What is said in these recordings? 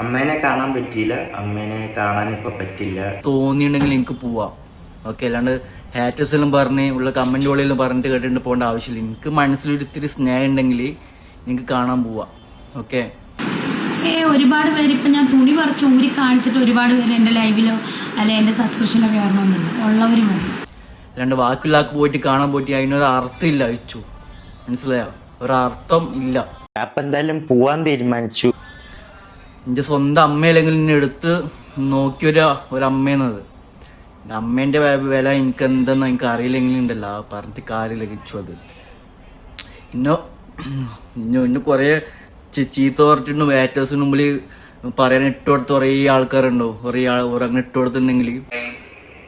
അമ്മേനെ കാണാൻ പറ്റിയില്ല. അമ്മേനെ കാണാൻ ഇപ്പൊ പറ്റില്ല. തോന്നിയിട്ടുണ്ടെങ്കിൽ എനിക്ക് പോവാം. ഓക്കെ, അല്ലാണ്ട് ഹാറ്റേഴ്സ് എല്ലാം പറഞ്ഞ് ഉള്ള കമന്റ് വഴിയെല്ലാം പറഞ്ഞിട്ട് കേട്ടിട്ട് പോകേണ്ട ആവശ്യമില്ല. എനിക്ക് മനസ്സിലൊരു ഇത്തിരി സ്നേഹം ഉണ്ടെങ്കിൽ എനിക്ക് കാണാൻ പോവാം. ഓക്കെ, ഒരുപാട് പേര് ഇപ്പം ഞാൻ തുണി പറിച്ച് ഊരി കാണിച്ചിട്ട് ഒരുപാട് പേര് എൻ്റെ ലൈവിലോ അല്ലെ എൻ്റെ സബ്സ്ക്രിപ്ഷനോ കയറണമെന്നില്ല. ഉള്ളവർ മതി. അല്ലാണ്ട് ബാക്കിയുള്ള ആൾക്ക് പോയിട്ട് കാണാൻ പോയിട്ട് അതിനൊരു അർത്ഥമില്ല. അയച്ചു മനസ്സിലായോ? ഒരർത്ഥം ഇല്ല. അപ്പൊ എന്തായാലും പോവാൻ തീരുമാനിച്ചു. എൻ്റെ സ്വന്തം അമ്മയല്ലെങ്കിൽ എന്നെ എടുത്ത് ഒരമ്മയെന്നത്. അമ്മേൻ്റെ വില എനിക്ക് എന്തെന്ന് എനിക്ക് അറിയില്ലെങ്കിലും ഉണ്ടല്ലോ, പറഞ്ഞിട്ട് കാര്യമില്ല കിച്ചു. അത് ഇന്നെ കുറേ ചീത്ത പറഞ്ഞിട്ടുണ്ട്. വേറ്റേഴ്സിന് മുമ്പിൽ പറയാൻ ഇട്ടുകൊടുത്ത് കുറേ ആൾക്കാരുണ്ടോ, അങ്ങനെ ഇട്ടുകൊടുത്തിട്ടുണ്ടെങ്കിൽ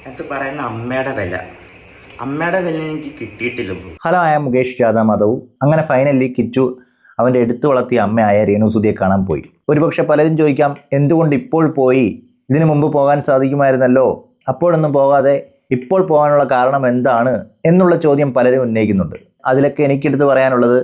എനിക്ക് പറയുന്ന അമ്മയുടെ വില എനിക്ക് കിട്ടിയിട്ടില്ല. ഹലോ, ആയ മുകേഷ് യാദവ് മാധവ്. അങ്ങനെ ഫൈനലി കിച്ചു അവൻ്റെ എടുത്തു വളർത്തിയ അമ്മയായ രേണുസുധിയെ കാണാൻ പോയി. ഒരുപക്ഷെ പലരും ചോദിക്കാം, എന്തുകൊണ്ട് ഇപ്പോൾ പോയി? ഇതിനു മുമ്പ് പോകാൻ സാധിക്കുമായിരുന്നല്ലോ. അപ്പോഴൊന്നും പോകാതെ ഇപ്പോൾ പോകാനുള്ള കാരണം എന്താണ് എന്നുള്ള ചോദ്യം പലരും ഉന്നയിക്കുന്നുണ്ട്. അതിലൊക്കെ എനിക്കെടുത്ത് പറയാനുള്ളത്,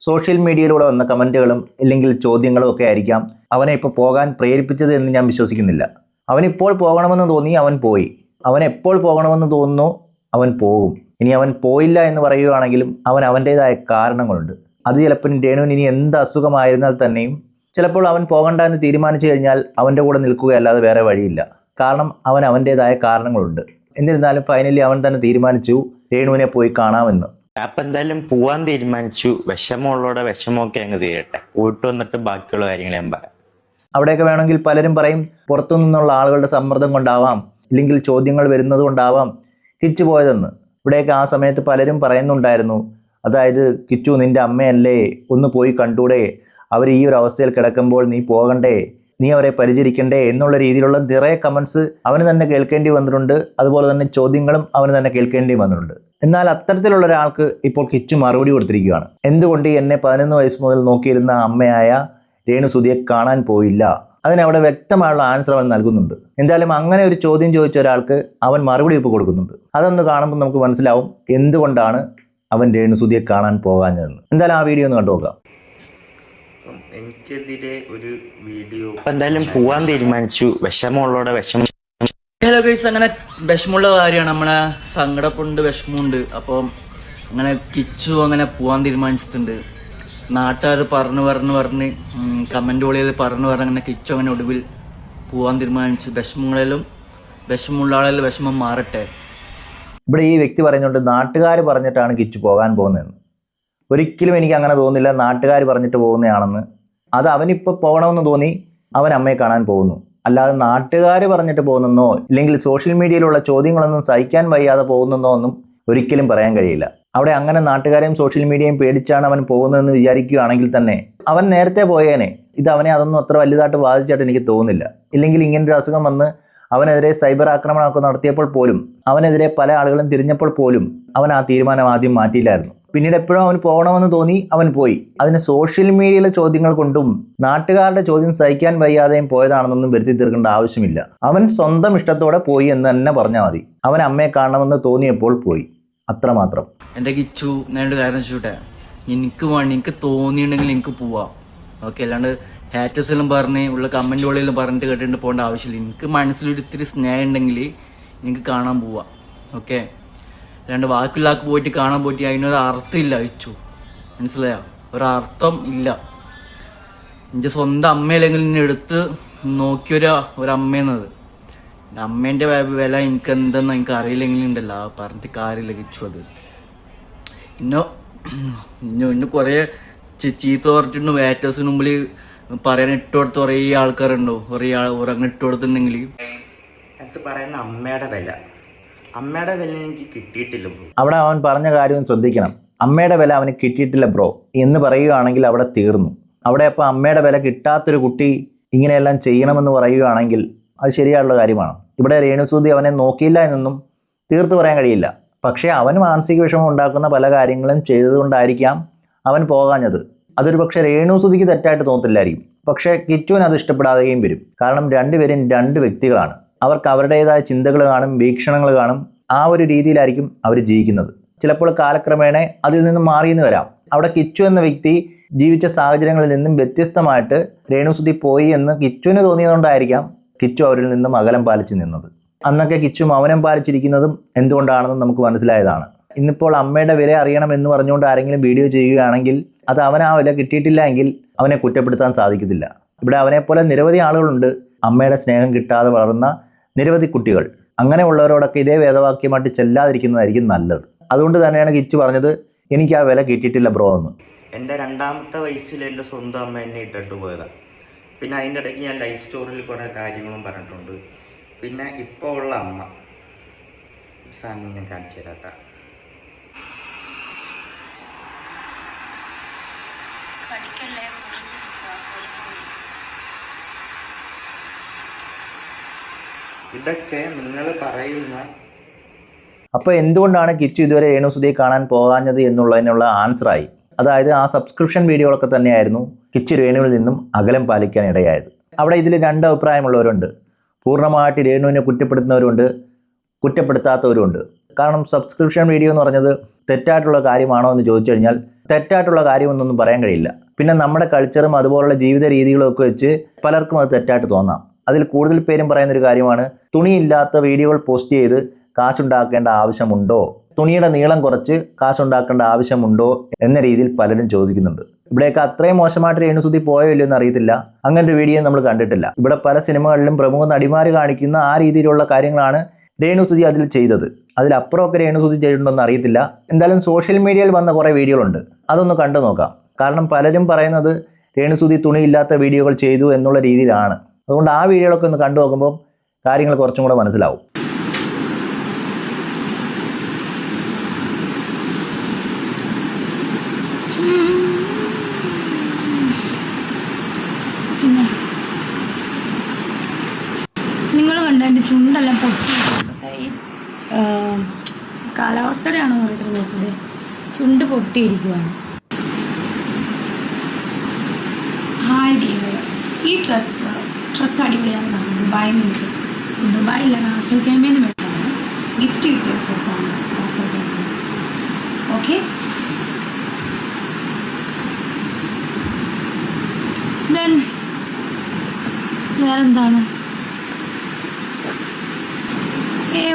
സോഷ്യൽ മീഡിയയിലൂടെ വന്ന കമൻറ്റുകളും ഇല്ലെങ്കിൽ ചോദ്യങ്ങളും ഒക്കെ ആയിരിക്കാം അവനെ ഇപ്പോൾ പോകാൻ പ്രേരിപ്പിച്ചത് എന്ന് ഞാൻ വിശ്വസിക്കുന്നില്ല. അവനിപ്പോൾ പോകണമെന്ന് തോന്നി അവൻ പോയി. അവൻ എപ്പോൾ പോകണമെന്ന് തോന്നുന്നു അവൻ പോകും. ഇനി അവൻ പോയില്ല എന്ന് പറയുകയാണെങ്കിലും അവൻ്റേതായ കാരണങ്ങളുണ്ട്. അത് ചിലപ്പോൾ രേണുവിന് ഇനി എന്ത് അസുഖമായിരുന്നാൽ തന്നെയും ചിലപ്പോൾ അവൻ പോകണ്ട എന്ന് തീരുമാനിച്ചു കഴിഞ്ഞാൽ അവൻ്റെ കൂടെ നിൽക്കുകയല്ലാതെ വേറെ വഴിയില്ല. കാരണം അവൻ്റേതായ കാരണങ്ങളുണ്ട്. എന്നിരുന്നാലും ഫൈനലി അവൻ തന്നെ തീരുമാനിച്ചു രേണുവിനെ പോയി കാണാമെന്ന്. അപ്പൊ എന്തായാലും പോവാൻ തീരുമാനിച്ചു. വിഷമമുള്ളവരുടെ വിഷമമൊക്കെ അങ്ങ് തീരട്ടെ. പോയിട്ട് വന്നിട്ട് ബാക്കിയുള്ള കാര്യങ്ങൾ ഞാൻ പറയാം. അവിടെയൊക്കെ വേണമെങ്കിൽ പലരും പറയും പുറത്തു നിന്നുള്ള ആളുകളുടെ സമ്മർദ്ദം കൊണ്ടാവാം, ഇല്ലെങ്കിൽ ചോദ്യങ്ങൾ വരുന്നത് കൊണ്ടാവാം കിച്ചു പോയതെന്ന്. ഇവിടെയൊക്കെ ആ സമയത്ത് പലരും പറയുന്നുണ്ടായിരുന്നു, അതായത് കിച്ചു നിൻ്റെ അമ്മയല്ലേ, ഒന്ന് പോയി കണ്ടൂടെ, അവർ ഈ ഒരു അവസ്ഥയിൽ കിടക്കുമ്പോൾ നീ പോകണ്ടേ, നീ അവരെ പരിചരിക്കണ്ടേ എന്നുള്ള രീതിയിലുള്ള നിറയെ കമൻസ് അവന് തന്നെ കേൾക്കേണ്ടി വന്നിട്ടുണ്ട്. അതുപോലെ തന്നെ ചോദ്യങ്ങളും അവന് തന്നെ കേൾക്കേണ്ടി വന്നിട്ടുണ്ട്. എന്നാൽ അത്തരത്തിലുള്ള ഒരാൾക്ക് ഇപ്പോൾ കിച്ചു മറുപടി കൊടുത്തിരിക്കുകയാണ്. എന്തുകൊണ്ട് എന്നെ 11 വയസ്സ് മുതൽ നോക്കിയിരുന്ന അമ്മയായ രേണുസുധിയെ കാണാൻ പോയില്ല? അതിനവിടെ വ്യക്തമായുള്ള ആൻസർ അവൻ നൽകുന്നുണ്ട്. എന്തായാലും അങ്ങനെ ഒരു ചോദ്യം ചോദിച്ച ഒരാൾക്ക് അവൻ മറുപടി ഇപ്പോൾ കൊടുക്കുന്നുണ്ട്. അതൊന്ന് കാണുമ്പോൾ നമുക്ക് മനസ്സിലാവും എന്തുകൊണ്ടാണ് അവൻ രേണുസുധിയെ കാണാൻ പോകാഞ്ഞതെന്ന്. എന്തായാലും ആ വീഡിയോ ഒന്ന് കണ്ടു നോക്കാം. എനിക്കെതിരെ ഒരു വീഡിയോ. അപ്പൊ എന്തായാലും പോവാൻ തീരുമാനിച്ചു. വിഷമമുള്ളവരുടെ വിഷമം. ഹലോ ഗൈസ്, അങ്ങനെ വിഷമമുള്ള കാര്യമാണ്. നമ്മളെ സങ്കടപ്പുണ്ട്, വിഷമമുണ്ട്. അപ്പം അങ്ങനെ കിച്ചു അങ്ങനെ പോകാൻ തീരുമാനിച്ചിട്ടുണ്ട്. നാട്ടുകാർ പറഞ്ഞ് കമൻറ്റ് വഴിയിൽ പറഞ്ഞ് അങ്ങനെ കിച്ചു അങ്ങനെ ഒടുവിൽ പോകാൻ തീരുമാനിച്ചു. വിഷമമുള്ള ആളെല്ലാം വിഷമം മാറട്ടെ. ഇവിടെ ഈ വ്യക്തി പറയുന്നുണ്ട് നാട്ടുകാർ പറഞ്ഞിട്ടാണ് കിച്ചു പോകാൻ പോകുന്നതെന്ന്. ഒരിക്കലും എനിക്ക് അങ്ങനെ തോന്നുന്നില്ല നാട്ടുകാർ പറഞ്ഞിട്ട് പോകുന്നതാണെന്ന്. അത് അവനിപ്പോൾ പോകണമെന്ന് തോന്നി അവൻ അമ്മയെ കാണാൻ പോകുന്നു. അല്ലാതെ നാട്ടുകാർ പറഞ്ഞിട്ട് പോകുന്നെന്നോ ഇല്ലെങ്കിൽ സോഷ്യൽ മീഡിയയിലുള്ള ചോദ്യങ്ങളൊന്നും സഹിക്കാൻ വയ്യാതെ പോകുന്നെന്നോ ഒന്നും ഒരിക്കലും പറയാൻ കഴിയില്ല. അവിടെ അങ്ങനെ നാട്ടുകാരെയും സോഷ്യൽ മീഡിയയും പേടിച്ചാണ് അവൻ പോകുന്നതെന്ന് വിചാരിക്കുകയാണെങ്കിൽ തന്നെ അവൻ നേരത്തെ പോയേനെ. ഇത് അവനെ അതൊന്നും അത്ര വലുതായിട്ട് ബാധിച്ചായിട്ട് എനിക്ക് തോന്നുന്നില്ല. ഇല്ലെങ്കിൽ ഇങ്ങനൊരു അസുഖം വന്ന് അവനെതിരെ സൈബർ ആക്രമണമൊക്കെ നടത്തിയപ്പോൾ പോലും, അവനെതിരെ പല ആളുകളും തിരിഞ്ഞപ്പോൾ പോലും അവൻ ആ തീരുമാനം ആദ്യം മാറ്റിയില്ലായിരുന്നു. പിന്നീട് എപ്പോഴും അവന് പോകണമെന്ന് തോന്നി അവൻ പോയി. അതിന് സോഷ്യൽ മീഡിയയിലെ ചോദ്യങ്ങൾ കൊണ്ടും നാട്ടുകാരുടെ ചോദ്യം സഹിക്കാൻ വയ്യാതെയും പോയതാണെന്നൊന്നും വരുത്തി തീർക്കേണ്ട ആവശ്യമില്ല. അവൻ സ്വന്തം ഇഷ്ടത്തോടെ പോയി എന്ന് തന്നെ പറഞ്ഞാൽ മതി. അവൻ അമ്മയെ കാണണമെന്ന് തോന്നിയപ്പോൾ പോയി, അത്രമാത്രം. എൻ്റെ കിച്ചു ഞാനൊരു കാര്യം വെച്ചോട്ടെ, എനിക്ക് തോന്നിയിട്ടുണ്ടെങ്കിൽ എനിക്ക് പോവാം. ഓക്കെ, അല്ലാണ്ട് ഹാറ്റേഴ്സ് എല്ലാം പറഞ്ഞ് ഉള്ള കമൻറ്റ് വഴിയെല്ലാം പറഞ്ഞിട്ട് കേട്ടിട്ട് പോകേണ്ട ആവശ്യമില്ല. എനിക്ക് മനസ്സിലൊരു ഇത്തിരി സ്നേഹം ഉണ്ടെങ്കിൽ എനിക്ക് കാണാൻ പോവാം. ഓക്കെ, അല്ലാണ്ട് ബാക്കിയുള്ള ആൾക്ക് പോയിട്ട് കാണാൻ പോയിട്ട് അതിനൊരു അർത്ഥമില്ല. അയച്ചു മനസ്സിലായോ? ഒരർത്ഥം ഇല്ല. എൻ്റെ സ്വന്തം അമ്മയല്ലെങ്കിൽ എന്നെ എടുത്ത് ഒരമ്മയെന്നത്. അമ്മേൻ്റെ വില എനിക്ക് എന്തെന്ന് എനിക്ക് അറിയില്ലെങ്കിലും ഉണ്ടല്ലോ, പറഞ്ഞിട്ട് കാര്യമില്ല കിച്ചു. അത് ഇന്നെ കുറേ ചീത്ത പറഞ്ഞിട്ടുണ്ട്. വേറ്റേഴ്സിന് മുമ്പിൽ പറയാൻ ഇട്ടുകൊടുത്ത് കുറേ ആൾക്കാരുണ്ടോ, അങ്ങനെ ഇട്ടുകൊടുത്തിട്ടുണ്ടെങ്കിൽ എനിക്ക് പറയുന്ന അമ്മയുടെ വില എനിക്ക് കിട്ടിയിട്ടില്ല. അവിടെ അവൻ പറഞ്ഞ കാര്യം ശ്രദ്ധിക്കണം. അമ്മയുടെ വില അവന് കിട്ടിയിട്ടില്ല ബ്രോ എന്ന് പറയുകയാണെങ്കിൽ അവിടെ തീർന്നു. അവിടെ അപ്പോൾ അമ്മയുടെ വില കിട്ടാത്തൊരു കുട്ടി ഇങ്ങനെയെല്ലാം ചെയ്യണമെന്ന് പറയുകയാണെങ്കിൽ അത് ശരിയായുള്ള കാര്യമാണ്. ഇവിടെ രേണുസുധി അവനെ നോക്കിയില്ല എന്നൊന്നും തീർത്ത് പറയാൻ കഴിയില്ല. പക്ഷേ അവൻ മാനസിക വിഷമം ഉണ്ടാക്കുന്ന പല കാര്യങ്ങളും ചെയ്തതുകൊണ്ടായിരിക്കാം അവൻ പോകാഞ്ഞത്. അതൊരു പക്ഷേ രേണുസുധിക്ക് തെറ്റായിട്ട് തോന്നത്തില്ലായിരിക്കും. പക്ഷേ കിച്ചുവിന് അത് ഇഷ്ടപ്പെടാതെയും വരും. കാരണം രണ്ടുപേരും രണ്ട് വ്യക്തികളാണ്. അവർക്ക് അവരുടേതായ ചിന്തകൾ കാണും, വീക്ഷണങ്ങൾ കാണും. ആ ഒരു രീതിയിലായിരിക്കും അവർ ജീവിക്കുന്നത്. ചിലപ്പോൾ കാലക്രമേണ അതിൽ നിന്ന് മാറിയെന്ന് വരാം. അവിടെ കിച്ചു എന്ന വ്യക്തി ജീവിച്ച സാഹചര്യങ്ങളിൽ നിന്നും വ്യത്യസ്തമായിട്ട് രേണുസുതി പോയി എന്ന് കിച്ചുവിന് തോന്നിയതുകൊണ്ടായിരിക്കാം കിച്ചു അവരിൽ നിന്നും അകലം പാലിച്ച് നിന്നത്. അന്നൊക്കെ കിച്ചു മൗനം പാലിച്ചിരിക്കുന്നതും എന്തുകൊണ്ടാണെന്ന് നമുക്ക് മനസ്സിലായതാണ്. ഇന്നിപ്പോൾ അമ്മയുടെ വില അറിയണമെന്ന് പറഞ്ഞുകൊണ്ട് ആരെങ്കിലും വീഡിയോ ചെയ്യുകയാണെങ്കിൽ അത് അവന് ആ വില കിട്ടിയിട്ടില്ല എങ്കിൽ അവനെ കുറ്റപ്പെടുത്താൻ സാധിക്കത്തില്ല. ഇവിടെ അവനെപ്പോലെ നിരവധി ആളുകളുണ്ട്, അമ്മയുടെ സ്നേഹം കിട്ടാതെ വളർന്ന നിരവധി കുട്ടികൾ. അങ്ങനെയുള്ളവരോടൊക്കെ ഇതേ വേദവാക്യമായിട്ട് ചെല്ലാതിരിക്കുന്നതായിരിക്കും നല്ലത്. അതുകൊണ്ട് തന്നെയാണ് കിച്ചു പറഞ്ഞത് എനിക്ക് ആ വില കിട്ടിയിട്ടില്ല ബ്രോ എന്ന്. എൻ്റെ 2ാമത്തെ വയസ്സിൽ എൻ്റെ സ്വന്തം അമ്മ എന്നെ ഇട്ടിട്ട് പോയതാണ്. പിന്നെ അതിൻ്റെ ഇടയ്ക്ക് ഞാൻ ലൈഫ് സ്റ്റോറിയിൽ കുറേ കാര്യങ്ങളും പറഞ്ഞിട്ടുണ്ട്. പിന്നെ ഇപ്പോൾ ഉള്ള അമ്മ സാധനം ഞാൻ കാണിച്ചു തരാത്ത. ഇതൊക്കെ നിങ്ങൾ പറയുന്ന. അപ്പോൾ എന്തുകൊണ്ടാണ് കിച്ചു ഇതുവരെ രേണുസുതിയെ കാണാൻ പോകാഞ്ഞത് എന്നുള്ളതിനുള്ള ആൻസറായി. അതായത് ആ സബ്സ്ക്രിപ്ഷൻ വീഡിയോകളൊക്കെ തന്നെയായിരുന്നു കിച്ചു രേണുവിൽ നിന്നും അകലം പാലിക്കാൻ ഇടയായത്. അവിടെ ഇതിൽ 2 അഭിപ്രായമുള്ളവരുണ്ട്. പൂർണ്ണമായിട്ട് രേണുവിനെ കുറ്റപ്പെടുത്തുന്നവരുണ്ട്, കുറ്റപ്പെടുത്താത്തവരുണ്ട്. കാരണം സബ്സ്ക്രിപ്ഷൻ വീഡിയോ എന്ന് പറഞ്ഞത് തെറ്റായിട്ടുള്ള കാര്യമാണോ എന്ന് ചോദിച്ചു കഴിഞ്ഞാൽ തെറ്റായിട്ടുള്ള കാര്യമൊന്നും പറയാൻ കഴിയില്ല. പിന്നെ നമ്മുടെ കൾച്ചറും അതുപോലുള്ള ജീവിത രീതികളും ഒക്കെ വെച്ച് പലർക്കും അത് തെറ്റായിട്ട് തോന്നാം. അതിൽ കൂടുതൽ പേരും പറയുന്നൊരു കാര്യമാണ് തുണിയില്ലാത്ത വീഡിയോകൾ പോസ്റ്റ് ചെയ്ത് കാശുണ്ടാക്കേണ്ട ആവശ്യമുണ്ടോ, തുണിയുടെ നീളം കുറച്ച് കാശുണ്ടാക്കേണ്ട ആവശ്യമുണ്ടോ എന്ന രീതിയിൽ പലരും ചോദിക്കുന്നുണ്ട്. ഇവിടെയൊക്കെ അത്രയും മോശമായിട്ട് രേണുസുതി പോയോ ഇല്ലയോ എന്ന് അറിയത്തില്ല. അങ്ങനെ ഒരു വീഡിയോ നമ്മൾ കണ്ടിട്ടില്ല. ഇവിടെ പല സിനിമകളിലും പ്രമുഖ നടിമാർ കാണിക്കുന്ന ആ രീതിയിലുള്ള കാര്യങ്ങളാണ് രേണുസുതി അതിൽ ചെയ്തത്. അതിലപ്പുറമൊക്കെ രേണുസുതി ചെയ്തിട്ടുണ്ടോയെന്ന് അറിയത്തില്ല. എന്തായാലും സോഷ്യൽ മീഡിയയിൽ വന്ന കുറേ വീഡിയോകളുണ്ട്, അതൊന്ന് കണ്ടു നോക്കാം. കാരണം പലരും പറയുന്നത് രേണുസുതി തുണിയില്ലാത്ത വീഡിയോകൾ ചെയ്തു എന്നുള്ള രീതിയിലാണ്. അതുകൊണ്ട് ആ വീഡിയോകളൊക്കെ ഒന്ന് കണ്ടു നോക്കുമ്പോൾ കാര്യങ്ങൾ കുറച്ചും കൂടെ മനസ്സിലാവും. പിന്നെ നിങ്ങൾ കണ്ട എൻ്റെ ചുണ്ടെല്ലാം പൊട്ടി. ഈ കാലാവസ്ഥയുടെ ആണോ അറിയത്തില്ല, നോക്കുന്നത് ചുണ്ട് പൊട്ടിയിരിക്കുവാണ്. ഹായ് ഡിയർ, ഈ ഡ്രസ്സ് അടിപൊളിയാണെന്ന് പറഞ്ഞു. ദുബായിൽ നിന്ന്, ദുബായില്ല റാസൽ ക്യാമ്പയിൽ നിന്ന് വേണ്ടതാണ്. ഗിഫ്റ്റ് കിട്ടിയ ഡ്രസ്സാണ് റാസൽ ക്യാമ്പിൽ. ഓക്കെ, ദെൻ വേറെന്താണ്?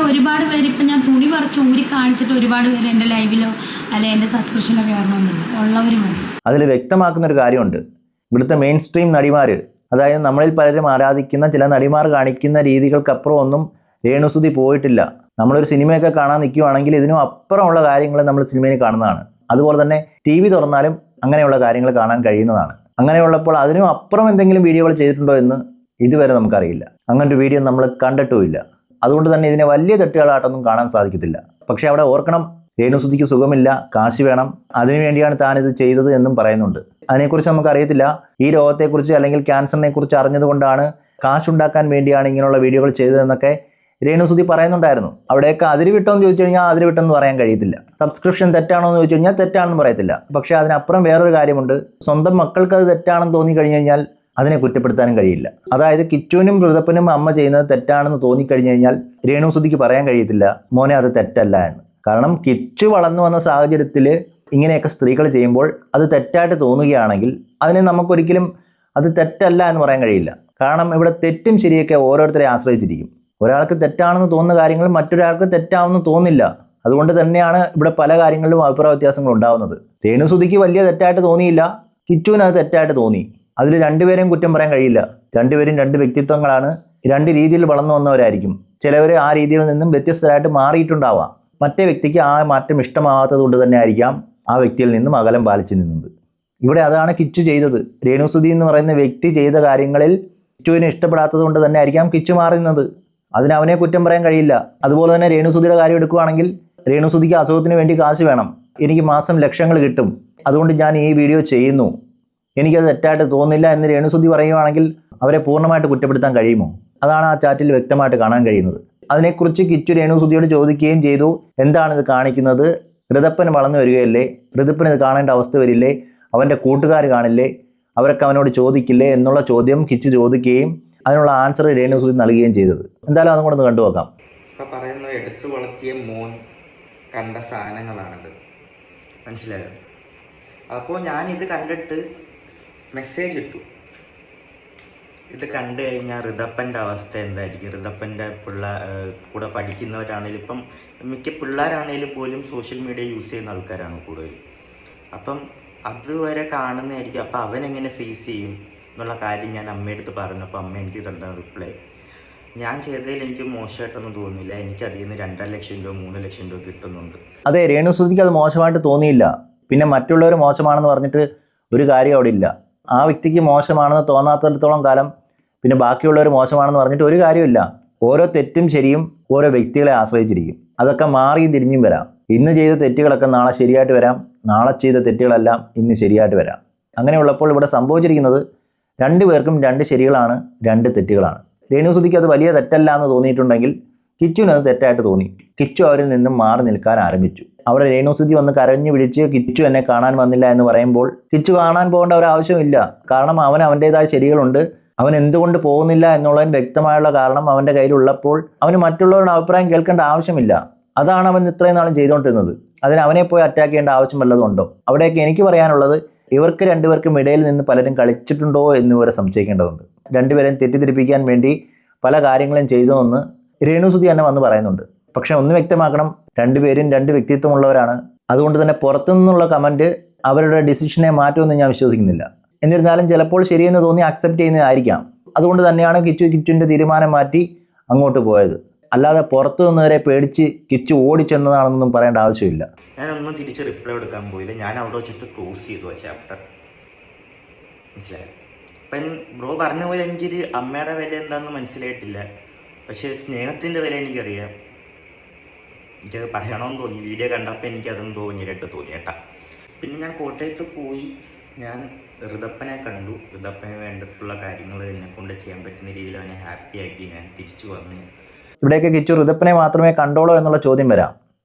ഒരുപാട് പേര് ഇപ്പം ഞാൻ തുണി പറിച്ച് ഊരി കാണിച്ചിട്ട് ഒരുപാട് പേര് എൻ്റെ ലൈവിലോ അല്ലെ എൻ്റെ സബ്സ്ക്രിപ്ഷനോ കയറണമെന്നില്ല, ഉള്ളവർ മതി. അതിൽ വ്യക്തമാക്കുന്നൊരു കാര്യമുണ്ട്. ഇവിടുത്തെ മെയിൻ സ്ട്രീം നടിമാർ, അതായത് നമ്മളിൽ പലരും ആരാധിക്കുന്ന ചില നടിമാർ കാണിക്കുന്ന രീതികൾക്കപ്പുറം ഒന്നും രേണുസുതി പോയിട്ടില്ല. നമ്മളൊരു സിനിമയൊക്കെ കാണാൻ നിൽക്കുകയാണെങ്കിൽ ഇതിനും അപ്പുറമുള്ള കാര്യങ്ങൾ നമ്മൾ സിനിമയിൽ കാണുന്നതാണ്. അതുപോലെ തന്നെ TV തുറന്നാലും അങ്ങനെയുള്ള കാര്യങ്ങൾ കാണാൻ കഴിയുന്നതാണ്. അങ്ങനെയുള്ളപ്പോൾ അതിനും അപ്പുറം എന്തെങ്കിലും വീഡിയോകൾ ചെയ്തിട്ടുണ്ടോ എന്ന് ഇതുവരെ നമുക്കറിയില്ല. അങ്ങനൊരു വീഡിയോ നമ്മൾ കണ്ടിട്ടുമില്ല. അതുകൊണ്ട് തന്നെ ഇതിനെ വലിയ തെറ്റുകളായിട്ടൊന്നും കാണാൻ സാധിക്കത്തില്ല. പക്ഷേ അവിടെ ഓർക്കണം, രേണുസുതിക്ക് സുഖമില്ല, കാശ് വേണം, അതിനുവേണ്ടിയാണ് താനിത് ചെയ്തത് എന്നും പറയുന്നുണ്ട്. അതിനെക്കുറിച്ച് നമുക്കറിയത്തില്ല. ഈ രോഗത്തെക്കുറിച്ച് അല്ലെങ്കിൽ ക്യാൻസറിനെ കുറിച്ച് അറിഞ്ഞതുകൊണ്ടാണ്, കാശുണ്ടാക്കാൻ വേണ്ടിയാണ് ഇങ്ങനെയുള്ള വീഡിയോകൾ ചെയ്തതെന്നൊക്കെ രേണുസുതി പറയുന്നുണ്ടായിരുന്നു. അവിടെയൊക്കെ അതിര് വിട്ടോന്ന് ചോദിച്ചു കഴിഞ്ഞാൽ അതിര് വിട്ടെന്ന് പറയാൻ കഴിയത്തില്ല. സബ്സ്ക്രിപ്ഷൻ തെറ്റാണോ എന്ന് ചോദിച്ചു കഴിഞ്ഞാൽ തെറ്റാണെന്ന് പറയത്തില്ല. പക്ഷേ അതിനപ്പുറം വേറൊരു കാര്യമുണ്ട്. സ്വന്തം മക്കൾക്ക് അത് തെറ്റാണെന്ന് തോന്നി കഴിഞ്ഞു കഴിഞ്ഞാൽ അതിനെ കുറ്റപ്പെടുത്താനും കഴിയില്ല. അതായത് കിച്ചുവിനും ഋതപ്പനും അമ്മ ചെയ്യുന്നത് തെറ്റാണെന്ന് തോന്നിക്കഴിഞ്ഞു കഴിഞ്ഞാൽ രേണുസുതിക്ക് പറയാൻ കഴിയത്തില്ല മോനെ അത് തെറ്റല്ല എന്ന്. കാരണം കിച്ചു വളർന്നു വന്ന സാഹചര്യത്തിൽ ഇങ്ങനെയൊക്കെ സ്ത്രീകൾ ചെയ്യുമ്പോൾ അത് തെറ്റായിട്ട് തോന്നുകയാണെങ്കിൽ അതിനെ നമുക്കൊരിക്കലും അത് തെറ്റല്ല എന്ന് പറയാൻ കഴിയില്ല. കാരണം ഇവിടെ തെറ്റും ശരിയൊക്കെ ഓരോരുത്തരെ ആശ്രയിച്ചിരിക്കും. ഒരാൾക്ക് തെറ്റാണെന്ന് തോന്നുന്ന കാര്യങ്ങൾ മറ്റൊരാൾക്ക് തെറ്റാണെന്ന് തോന്നില്ല. അതുകൊണ്ട് തന്നെയാണ് ഇവിടെ പല കാര്യങ്ങളിലും അഭിപ്രായ വ്യത്യാസങ്ങൾ ഉണ്ടാകുന്നത്. രേണുസുതിക്ക് വലിയ തെറ്റായിട്ട് തോന്നിയില്ല, കിച്ചുവിന് അത് തെറ്റായിട്ട് തോന്നി. അതിൽ രണ്ടുപേരെയും കുറ്റം പറയാൻ കഴിയില്ല. രണ്ടുപേരും രണ്ട് വ്യക്തിത്വങ്ങളാണ്, രണ്ട് രീതിയിൽ വളർന്നു വന്നവരായിരിക്കും. ചിലവർ ആ രീതിയിൽ നിന്നും വ്യത്യസ്തരായിട്ട് മാറിയിട്ടുണ്ടാവാം. മറ്റേ വ്യക്തിക്ക് ആ മാറ്റം ഇഷ്ടമാവാത്തത് കൊണ്ട് തന്നെ ആയിരിക്കാം ആ വ്യക്തിയിൽ നിന്നും അകലം പാലിച്ചു നിന്നത്. ഇവിടെ അതാണ് കിച്ചു ചെയ്തത്. രേണുസുതി എന്ന് പറയുന്ന വ്യക്തി ചെയ്ത കാര്യങ്ങളിൽ കിച്ചുവിനെ ഇഷ്ടപ്പെടാത്തത് കൊണ്ട് തന്നെ ആയിരിക്കാം കിച്ചു മാറുന്നത്. അതിന് അവനെ കുറ്റം പറയാൻ കഴിയില്ല. അതുപോലെ തന്നെ രേണുസുതിയുടെ കാര്യം എടുക്കുകയാണെങ്കിൽ രേണുസുതിക്ക് അസുഖത്തിന് വേണ്ടി കാശ് വേണം, എനിക്ക് മാസം ലക്ഷങ്ങൾ കിട്ടും, അതുകൊണ്ട് ഞാൻ ഈ വീഡിയോ ചെയ്യുന്നു, എനിക്കത് തെറ്റായിട്ട് തോന്നില്ല എന്ന് രേണുസുതി പറയുകയാണെങ്കിൽ അവരെ പൂർണ്ണമായിട്ട് കുറ്റപ്പെടുത്താൻ കഴിയുമോ? അതാണ് ആ ചാറ്റിൽ വ്യക്തമായിട്ട് കാണാൻ കഴിയുന്നത്. അതിനെക്കുറിച്ച് കിച്ചു രേണുസുതിയോട് ചോദിക്കുകയും ചെയ്തു, എന്താണിത് കാണിക്കുന്നത്? ഋതപ്പൻ വളർന്നു വരികയല്ലേ, ഋതപ്പൻ ഇത് കാണേണ്ട അവസ്ഥ വരില്ലേ, അവൻ്റെ കൂട്ടുകാർ കാണില്ലേ, അവരൊക്കെ അവനോട് ചോദിക്കില്ലേ എന്നുള്ള ചോദ്യം കിച്ചു ചോദിക്കുകയും അതിനുള്ള ആൻസർ രേണുസുതി നൽകുകയും ചെയ്തത്. എന്തായാലും അതും കൂടെ ഒന്ന് കണ്ടു നോക്കാം. ഇപ്പം പറയുന്നത് എടുത്തു വളർത്തിയ മോൻ കണ്ട സാധനങ്ങളാണിത്, മനസ്സിലായോ? അപ്പോൾ ഞാനിത് കണ്ടിട്ട് മെസ്സേജ് ഇട്ടു, ഇത് കണ്ടു കഴിഞ്ഞാൽ ഋതപ്പൻ്റെ അവസ്ഥ എന്തായിരിക്കും. ഋതപ്പൻ്റെ കൂടെ പഠിക്കുന്നവരാണെങ്കിലും ഇപ്പം മിക്ക പിള്ളേരാണെങ്കിലും പോലും സോഷ്യൽ മീഡിയ യൂസ് ചെയ്യുന്ന ആൾക്കാരാണ് കൂടുതൽ. അപ്പം അതുവരെ കാണുന്നതായിരിക്കും. അപ്പം അവനെങ്ങനെ ഫേസ് ചെയ്യും എന്നുള്ള കാര്യം ഞാൻ അമ്മയെടുത്ത് പറഞ്ഞപ്പോൾ അമ്മ എനിക്ക് തന്ന റിപ്ലൈ, ഞാൻ ചെയ്തതിൽ എനിക്ക് മോശമായിട്ടൊന്നും തോന്നുന്നില്ല, എനിക്ക് അതിൽ നിന്ന് 2.5 ലക്ഷം രൂപ 3 ലക്ഷം രൂപ കിട്ടുന്നുണ്ട്. അതെ, രേണുസുതിക്ക് അത് മോശമായിട്ട് തോന്നിയില്ല. പിന്നെ മറ്റുള്ളവർ മോശമാണെന്ന് പറഞ്ഞിട്ട് ഒരു കാര്യം അവിടെ ഇല്ല. ആ വ്യക്തിക്ക് മോശമാണെന്ന് തോന്നാത്തിടത്തോളം കാലം പിന്നെ ബാക്കിയുള്ളവർ മോശമാണെന്ന് പറഞ്ഞിട്ട് ഒരു കാര്യമില്ല. ഓരോ തെറ്റും ശരിയും ഓരോ വ്യക്തികളെ ആശ്രയിച്ചിരിക്കും. അതൊക്കെ മാറിയും തിരിഞ്ഞും വരാം. ഇന്ന് ചെയ്ത തെറ്റുകളൊക്കെ നാളെ ശരിയായിട്ട് വരാം, നാളെ ചെയ്ത തെറ്റുകളെല്ലാം ഇന്ന് ശരിയായിട്ട് വരാം. അങ്ങനെയുള്ളപ്പോൾ ഇവിടെ സംഭവിച്ചിരിക്കുന്നത് 2 പേർക്കും 2 ശരികളാണ്, 2 തെറ്റുകളാണ്. രേണുസുതിക്ക് അത് വലിയ തെറ്റല്ല എന്ന് തോന്നിയിട്ടുണ്ടെങ്കിൽ കിച്ചുവിന് അത് തെറ്റായിട്ട് തോന്നി. കിച്ചു അവരിൽ നിന്നും മാറി നിൽക്കാൻ ആരംഭിച്ചു. അവിടെ രേണുസുതി വന്ന് കരഞ്ഞു പിടിച്ച് കിച്ചു എന്നെ കാണാൻ വന്നില്ല എന്ന് പറയുമ്പോൾ കിച്ചു കാണാൻ പോകേണ്ട ഒരു ആവശ്യമില്ല. കാരണം അവൻ്റേതായ ശരികളുണ്ട്. അവൻ എന്തുകൊണ്ട് പോകുന്നില്ല എന്നുള്ളതിന് വ്യക്തമായുള്ള കാരണം അവൻ്റെ കയ്യിലുള്ളപ്പോൾ അവന് മറ്റുള്ളവരുടെ അഭിപ്രായം കേൾക്കേണ്ട ആവശ്യമില്ല. അതാണ് അവൻ ഇത്രയും നാളും ചെയ്തുകൊണ്ടിരുന്നത്. അതിന് അവനെ പോയി അറ്റാക്ക് ചെയ്യേണ്ട ആവശ്യം വല്ലതുണ്ടോ? അവിടെയൊക്കെ എനിക്ക് പറയാനുള്ളത്, ഇവർക്ക് 2 പേർക്കും ഇടയിൽ നിന്ന് പലരും കളിച്ചിട്ടുണ്ടോ എന്നിവരെ സംശയിക്കേണ്ടതുണ്ട്. 2 പേരെയും തെറ്റിദ്ധരിപ്പിക്കാൻ വേണ്ടി പല കാര്യങ്ങളും ചെയ്തുവെന്ന് രേണുസുതി തന്നെ വന്ന് പറയുന്നുണ്ട്. പക്ഷെ ഒന്ന് വ്യക്തമാക്കണം, 2 പേരും 2 വ്യക്തിത്വമുള്ളവരാണ്. അതുകൊണ്ട് തന്നെ പുറത്തുനിന്നുള്ള കമൻറ്റ് അവരുടെ ഡിസിഷനെ മാറ്റുമെന്ന് ഞാൻ വിശ്വസിക്കുന്നില്ല. എന്നിരുന്നാലും ചിലപ്പോൾ ശരിയെന്ന് തോന്നി അക്സെപ്റ്റ് ചെയ്യുന്നതായിരിക്കാം. അതുകൊണ്ട് തന്നെയാണ് കിച്ചുവിൻ്റെ തീരുമാനം മാറ്റി അങ്ങോട്ട് പോയത്. അല്ലാതെ പുറത്തു നിന്നവരെ പേടിച്ച് കിച്ചു ഓടിച്ചെന്നതാണെന്നൊന്നും പറയേണ്ട ആവശ്യമില്ല. ഞാനൊന്നും തിരിച്ച് റിപ്ലൈ എടുക്കാൻ പോയില്ല. ഞാൻ അവിടെ വെച്ചിട്ട് ക്ലോസ് ചെയ്തു ആ ചാപ്റ്റർ. മനസ്സിലായി. അപ്പം ബ്രോ പറഞ്ഞ പോലെ എനിക്കൊരു അമ്മയുടെ വില എന്താണെന്ന് മനസ്സിലായിട്ടില്ല. പക്ഷേ സ്നേഹത്തിൻ്റെ വില എനിക്കറിയാം. എനിക്കത് പറയണമെന്ന് തോന്നി. വീഡിയോ കണ്ടപ്പോൾ എനിക്കതൊന്നും തോന്നിയിട്ട് തോന്നി കേട്ടാ. പിന്നെ ഞാൻ കോട്ടയത്ത് പോയി ഞാൻ ഋതപ്പനെ കണ്ടു. ഋതപ്പന് വേണ്ടിയിട്ടുള്ള കാര്യങ്ങൾ എന്നെ കൊണ്ട് ചെയ്യാൻ പറ്റുന്ന രീതിയിൽ അവനെ ഹാപ്പി ആക്കി ഞാൻ തിരിച്ചു വന്നു. ഇവിടെയൊക്കെ കിച്ചു ഋതപ്പനെ മാത്രമേ കണ്ടോളൂ എന്നുള്ള ചോദ്യം വരാം.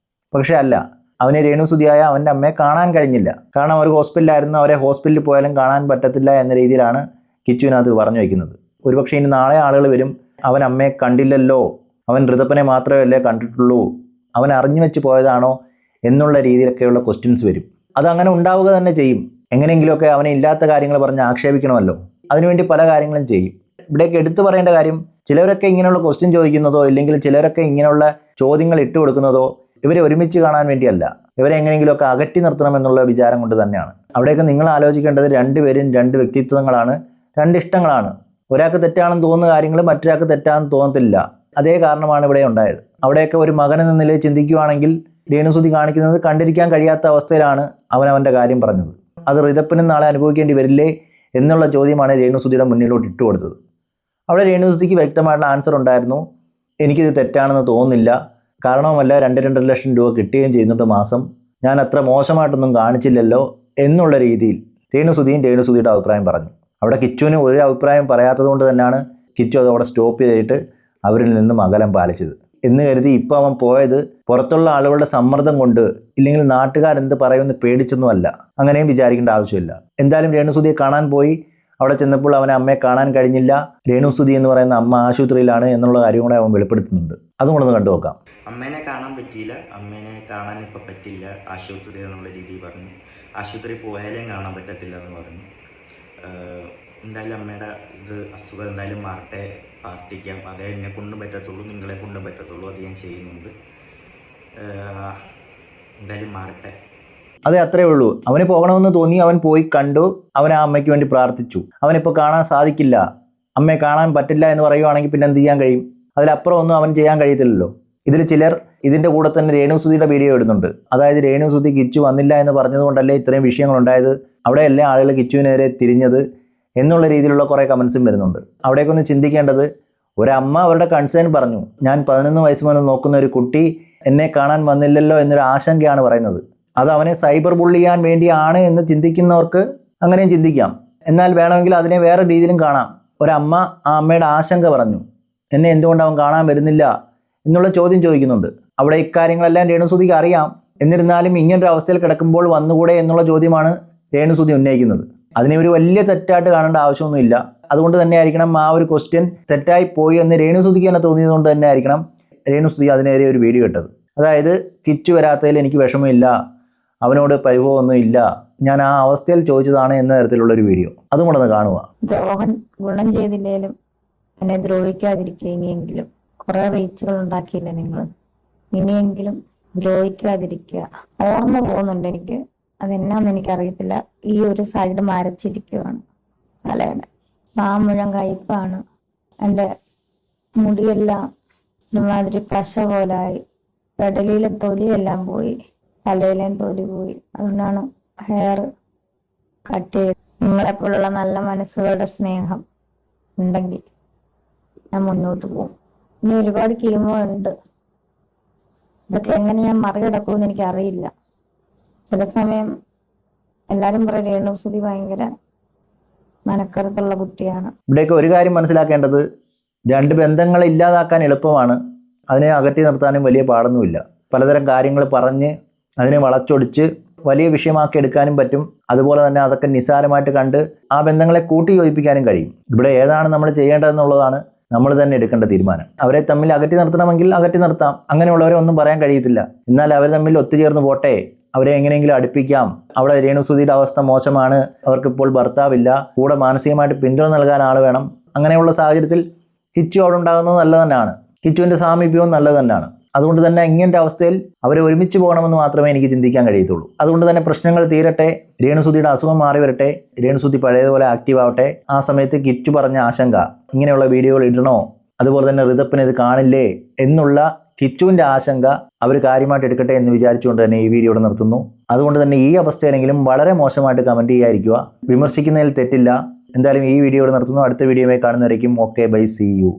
പക്ഷേ അല്ല, അവന് രേണുസുതിയായ അവൻ്റെ അമ്മയെ കാണാൻ കഴിഞ്ഞില്ല. കാരണം അവർ ഹോസ്പിറ്റലിലായിരുന്നു. അവരെ ഹോസ്പിറ്റലിൽ പോയാലും കാണാൻ പറ്റത്തില്ല എന്ന രീതിയിലാണ് കിച്ചുവിനത് പറഞ്ഞു വയ്ക്കുന്നത്. ഒരുപക്ഷെ ഇനി നാളെ ആളുകൾ വരും, അവൻ അമ്മയെ കണ്ടില്ലല്ലോ, അവൻ ഋതപ്പനെ മാത്രമല്ലേ കണ്ടിട്ടുള്ളൂ, അവൻ അറിഞ്ഞു വെച്ച് പോയതാണോ എന്നുള്ള രീതിയിലൊക്കെയുള്ള ക്വസ്റ്റ്യൻസ് വരും. അതങ്ങനെ ഉണ്ടാവുക തന്നെ ചെയ്യും. എങ്ങനെയെങ്കിലുമൊക്കെ അവനെ ഇല്ലാത്ത കാര്യങ്ങൾ പറഞ്ഞ് ആക്ഷേപിക്കണമല്ലോ. അതിനുവേണ്ടി പല കാര്യങ്ങളും ചെയ്യും. ഇവിടേക്ക് എടുത്തു പറയേണ്ട കാര്യം, ചിലവരൊക്കെ ഇങ്ങനെയുള്ള ക്വസ്റ്റ്യൻ ചോദിക്കുന്നതോ ഇല്ലെങ്കിൽ ചിലരൊക്കെ ഇങ്ങനെയുള്ള ചോദ്യങ്ങൾ ഇട്ട് കൊടുക്കുന്നതോ ഇവരെ ഒരുമിച്ച് കാണാൻ വേണ്ടിയല്ല, ഇവരെ എങ്ങനെയെങ്കിലുമൊക്കെ അകറ്റി നിർത്തണമെന്നുള്ള വിചാരം കൊണ്ട് തന്നെയാണ്. അവിടെയൊക്കെ നിങ്ങൾ ആലോചിക്കേണ്ടത് 2 പേരും 2 വ്യക്തിത്വങ്ങളാണ്, 2 ഇഷ്ടങ്ങളാണ്. ഒരാൾക്ക് തെറ്റാണെന്ന് തോന്നുന്ന കാര്യങ്ങൾ മറ്റൊരാൾക്ക് തെറ്റാണെന്ന് തോന്നത്തില്ല. അതേ കാരണമാണ് ഇവിടെ ഉണ്ടായത്. അവിടെയൊക്കെ ഒരു മകനെന്ന നിലയിൽ ചിന്തിക്കുകയാണെങ്കിൽ രേണുസുതി കാണിക്കുന്നത് കണ്ടിരിക്കാൻ കഴിയാത്ത അവസ്ഥയിലാണ് അവനവൻ്റെ കാര്യം പറഞ്ഞത്. അത് ഋതപ്പനും നാളെ അനുഭവിക്കേണ്ടി വരില്ലേ എന്നുള്ള ചോദ്യമാണ് രേണുസുതിയുടെ മുന്നിലോട്ട് ഇട്ട് കൊടുത്തത്. അവിടെ രേണുസുതിക്ക് വ്യക്തമായിട്ടുള്ള ആൻസർ ഉണ്ടായിരുന്നു. എനിക്കിത് തെറ്റാണെന്ന് തോന്നുന്നില്ല, കാരണവുമല്ല 2.5 ലക്ഷം രൂപ കിട്ടുകയും ചെയ്യുന്നുണ്ട് മാസം, ഞാൻ അത്ര മോശമായിട്ടൊന്നും കാണിച്ചില്ലല്ലോ എന്നുള്ള രീതിയിൽ രേണുസുതിയുടെ അഭിപ്രായം പറഞ്ഞു. അവിടെ കിച്ചുവിന് ഒരു അഭിപ്രായം പറയാത്തത് കൊണ്ട് തന്നെയാണ് കിച്ചു അതവിടെ സ്റ്റോപ്പ് ചെയ്തിട്ട് അവരിൽ നിന്നും അകലം പാലിച്ചത് എന്ന് കരുതി ഇപ്പോൾ അവൻ പോയത് പുറത്തുള്ള ആളുകളുടെ സമ്മർദ്ദം കൊണ്ട്, ഇല്ലെങ്കിൽ നാട്ടുകാരെന്ത് പറയുമെന്ന് പേടിച്ചൊന്നുമല്ല. അങ്ങനെയും വിചാരിക്കേണ്ട ആവശ്യമില്ല. എന്തായാലും രേണുസുതിയെ കാണാൻ പോയി. അവിടെ ചെന്നപ്പോൾ അവനെ അമ്മയെ കാണാൻ കഴിഞ്ഞില്ല. രേണുസുതി എന്ന് പറയുന്ന അമ്മ ആശുപത്രിയിലാണ് എന്നുള്ള കാര്യം കൂടെ അവൻ വെളിപ്പെടുത്തുന്നുണ്ട്. അതും കൂടെ ഒന്ന് കണ്ടു നോക്കാം. അമ്മേനെ കാണാൻ പറ്റിയില്ല, അമ്മേനെ കാണാൻ ഇപ്പം പറ്റില്ല, ആശുപത്രി എന്നുള്ള രീതിയിൽ പറഞ്ഞു. ആശുപത്രി പോയാലും കാണാൻ പറ്റത്തില്ല എന്ന് പറഞ്ഞു. എന്തായാലും അമ്മയുടെ അസുഖം എന്തായാലും മാറട്ടെ, പ്രാർത്ഥിക്കാം. അതേ എന്നെ കൊണ്ടും പറ്റത്തുള്ളൂ, നിങ്ങളെ കൊണ്ടും പറ്റത്തുള്ളൂ, അത് ഞാൻ ചെയ്യുന്നുണ്ട്. എന്തായാലും മാറട്ടെ. അതെ, അത്രേ ഉള്ളൂ. അവന് പോകണമെന്ന് തോന്നി, അവൻ പോയി കണ്ടു, അവൻ ആ അമ്മയ്ക്ക് വേണ്ടി പ്രാർത്ഥിച്ചു. അവനിപ്പോൾ കാണാൻ സാധിക്കില്ല, അമ്മയെ കാണാൻ പറ്റില്ല എന്ന് പറയുവാണെങ്കിൽ പിന്നെ എന്ത് ചെയ്യാൻ കഴിയും? അതിലപ്പുറം ഒന്നും അവൻ ചെയ്യാൻ കഴിയത്തില്ലല്ലോ. ഇതിൽ ചിലർ ഇതിൻ്റെ കൂടെ തന്നെ രേണുസുതിയുടെ വീഡിയോ ഇടുന്നുണ്ട്. അതായത് രേണുസുതി കിച്ചു വന്നില്ല എന്ന് പറഞ്ഞതുകൊണ്ടല്ലേ ഇത്രയും വിഷയങ്ങളുണ്ടായത്, അവിടെയല്ലേ ആളുകൾ കിച്ചുവിനെതിരെ തിരിഞ്ഞത് എന്നുള്ള രീതിയിലുള്ള കുറേ കമൻസും വരുന്നുണ്ട്. അവിടേക്കൊന്ന് ചിന്തിക്കേണ്ടത്, ഒരമ്മ അവരുടെ കൺസേൺ പറഞ്ഞു. ഞാൻ 11 വയസ്സ് മുതൽ നോക്കുന്ന ഒരു കുട്ടി എന്നെ കാണാൻ വന്നില്ലല്ലോ എന്നൊരു ആശങ്കയാണ് പറയുന്നത്. അത് അവനെ സൈബർ ബുള്ളി ചെയ്യാൻ വേണ്ടിയാണ് എന്ന് ചിന്തിക്കുന്നവർക്ക് അങ്ങനെയും ചിന്തിക്കാം. എന്നാൽ വേണമെങ്കിൽ അതിനെ വേറെ രീതിയിലും കാണാം. ഒരമ്മ ആ അമ്മയുടെ ആശങ്ക പറഞ്ഞു, എന്നെ എന്തുകൊണ്ട് അവൻ കാണാൻ വരുന്നില്ല എന്നുള്ള ചോദ്യം ചോദിക്കുന്നുണ്ട്. അവിടെ ഇക്കാര്യങ്ങളെല്ലാം രേണുസുതിക്ക് അറിയാം. എന്നിരുന്നാലും ഇങ്ങനൊരു അവസ്ഥയിൽ കിടക്കുമ്പോൾ വന്നുകൂടെ എന്നുള്ള ചോദ്യമാണ് രേണുസുതി ഉന്നയിക്കുന്നത്. അതിനെ ഒരു വലിയ തെറ്റായിട്ട് കാണേണ്ട ആവശ്യമൊന്നുമില്ല. അതുകൊണ്ട് തന്നെ ആയിരിക്കണം ആ ഒരു ക്വസ്റ്റ്യൻ തെറ്റായി പോയി എന്ന് രേണുസുതിക്ക് തന്നെ തോന്നിയതുകൊണ്ട് തന്നെ ആയിരിക്കണം രേണുസുതി അതിനെതിരെ ഒരു വീഡിയോ ഇട്ടത്. അതായത് കിച്ചു വരാത്തതിൽ എനിക്ക് വിഷമമില്ല, അവനോട് പരിഭവമൊന്നും ഇല്ല, ഞാൻ ആ അവസ്ഥയിൽ ചോദിച്ചതാണ് എന്ന തരത്തിലുള്ളൊരു വീഡിയോ. അതും കൂടെ ഒന്ന് കാണുക. ദ്രോഹം ഗുണം ചെയ്തില്ലേലും എന്നെ ദ്രോഹിക്കാതിരിക്കുക. ഇനിയെങ്കിലും കുറെ റീച്ചുകൾ ഉണ്ടാക്കിയില്ല നിങ്ങൾ, ഇനിയെങ്കിലും ദ്രോഹിക്കാതിരിക്കുക. ഓർമ്മ പോകുന്നുണ്ട് എനിക്ക്, അതെന്നാന്ന് എനിക്കറിയത്തില്ല. ഈ ഒരു സൈഡ് മരച്ചിരിക്കുവാണ് തലയുടെ, ആ മുഴുവൻ കയ്പാണ്. എൻ്റെ മുടിയെല്ലാം ഒരുമാതിരി പശ പോലായി, പെടലിയിലെ തൊലിയെല്ലാം പോയി, തലയിലേയും തൊലി പോയി. അതുകൊണ്ടാണ് ഹെയർ കട്ട് ചെയ്ത്. നിങ്ങളെപ്പോലുള്ള നല്ല മനസ്സുകളുടെ സ്നേഹം ഉണ്ടെങ്കിൽ ഞാൻ മുന്നോട്ട് പോകും. ഇനി ഒരുപാട് കീമോ ഉണ്ട്, ഇതൊക്കെ എങ്ങനെ ഞാൻ മറികടക്കുമെന്ന് എനിക്കറിയില്ല. ചില സമയം എല്ലാരും പറയും രേണുസുതി ഭയങ്കര മനക്കരുത്തുള്ള കുട്ടിയാണ്. ഇവിടെയൊക്കെ ഒരു കാര്യം മനസ്സിലാക്കേണ്ടത്, രണ്ട് ബന്ധങ്ങളെ ഇല്ലാതാക്കാൻ എളുപ്പമാണ്, അതിനെ അകറ്റി നിർത്താനും വലിയ പാടൊന്നുമില്ല. പലതരം കാര്യങ്ങൾ പറഞ്ഞ് അതിനെ വളച്ചൊടിച്ച് വലിയ വിഷയമാക്കി എടുക്കാനും പറ്റും. അതുപോലെ തന്നെ അതൊക്കെ നിസ്സാരമായിട്ട് കണ്ട് ആ ബന്ധങ്ങളെ കൂട്ടി യോജിപ്പിക്കാനും കഴിയും. ഇവിടെ ഏതാണ് നമ്മൾ ചെയ്യേണ്ടതെന്നുള്ളതാണ് നമ്മൾ തന്നെ എടുക്കേണ്ട തീരുമാനം. അവരെ തമ്മിൽ അകറ്റി നിർത്തണമെങ്കിൽ അകറ്റി നിർത്താം, അങ്ങനെയുള്ളവരെ ഒന്നും പറയാൻ കഴിയത്തില്ല. എന്നാൽ അവർ തമ്മിൽ ഒത്തുചേർന്ന് പോട്ടെ, അവരെ എങ്ങനെയെങ്കിലും അടുപ്പിക്കാം. അവിടെ രേണുസുതിയുടെ അവസ്ഥ മോശമാണ്, അവർക്കിപ്പോൾ ഭർത്താവില്ല, കൂടെ മാനസികമായിട്ട് പിന്തുണ നൽകാൻ ആൾ വേണം. അങ്ങനെയുള്ള സാഹചര്യത്തിൽ കിച്ചു അവിടെ ഉണ്ടാകുന്നത് നല്ലത് തന്നെയാണ്, കിച്ചുവിൻ്റെ സാമീപ്യവും നല്ലത് തന്നെയാണ്. അതുകൊണ്ട് തന്നെ ഇങ്ങനത്തെ അവസ്ഥയിൽ അവരെ ഒരുമിച്ച് പോകണമെന്ന് മാത്രമേ എനിക്ക് ചിന്തിക്കാൻ കഴിയത്തുള്ളൂ. അതുകൊണ്ട് തന്നെ പ്രശ്നങ്ങൾ തീരട്ടെ, രേണുസുതിയുടെ അസുഖം മാറി വരട്ടെ, രേണുസുതി പഴയതുപോലെ ആക്റ്റീവ് ആവട്ടെ. ആ സമയത്ത് കിച്ചു പറഞ്ഞ ആശങ്ക, ഇങ്ങനെയുള്ള വീഡിയോകൾ ഇടണോ, അതുപോലെ തന്നെ ഋതപ്പിന് ഇത് കാണില്ലേ എന്നുള്ള കിച്ചുവിൻ്റെ ആശങ്ക അവർ കാര്യമായിട്ട് എടുക്കട്ടെ എന്ന് വിചാരിച്ചുകൊണ്ട് തന്നെ ഈ വീഡിയോ ഇവിടെ നിർത്തുന്നു. അതുകൊണ്ട് തന്നെ ഈ അവസ്ഥയിലെങ്കിലും വളരെ മോശമായിട്ട് കമൻറ്റ് ചെയ്യാതിരിക്കുക, വിമർശിക്കുന്നതിൽ തെറ്റില്ല. എന്തായാലും ഈ വീഡിയോ ഇവിടെ നിർത്തുന്നു. അടുത്ത വീഡിയോയുമായി കാണുന്നവരേക്കും ഓക്കെ, ബൈ, സീ യു.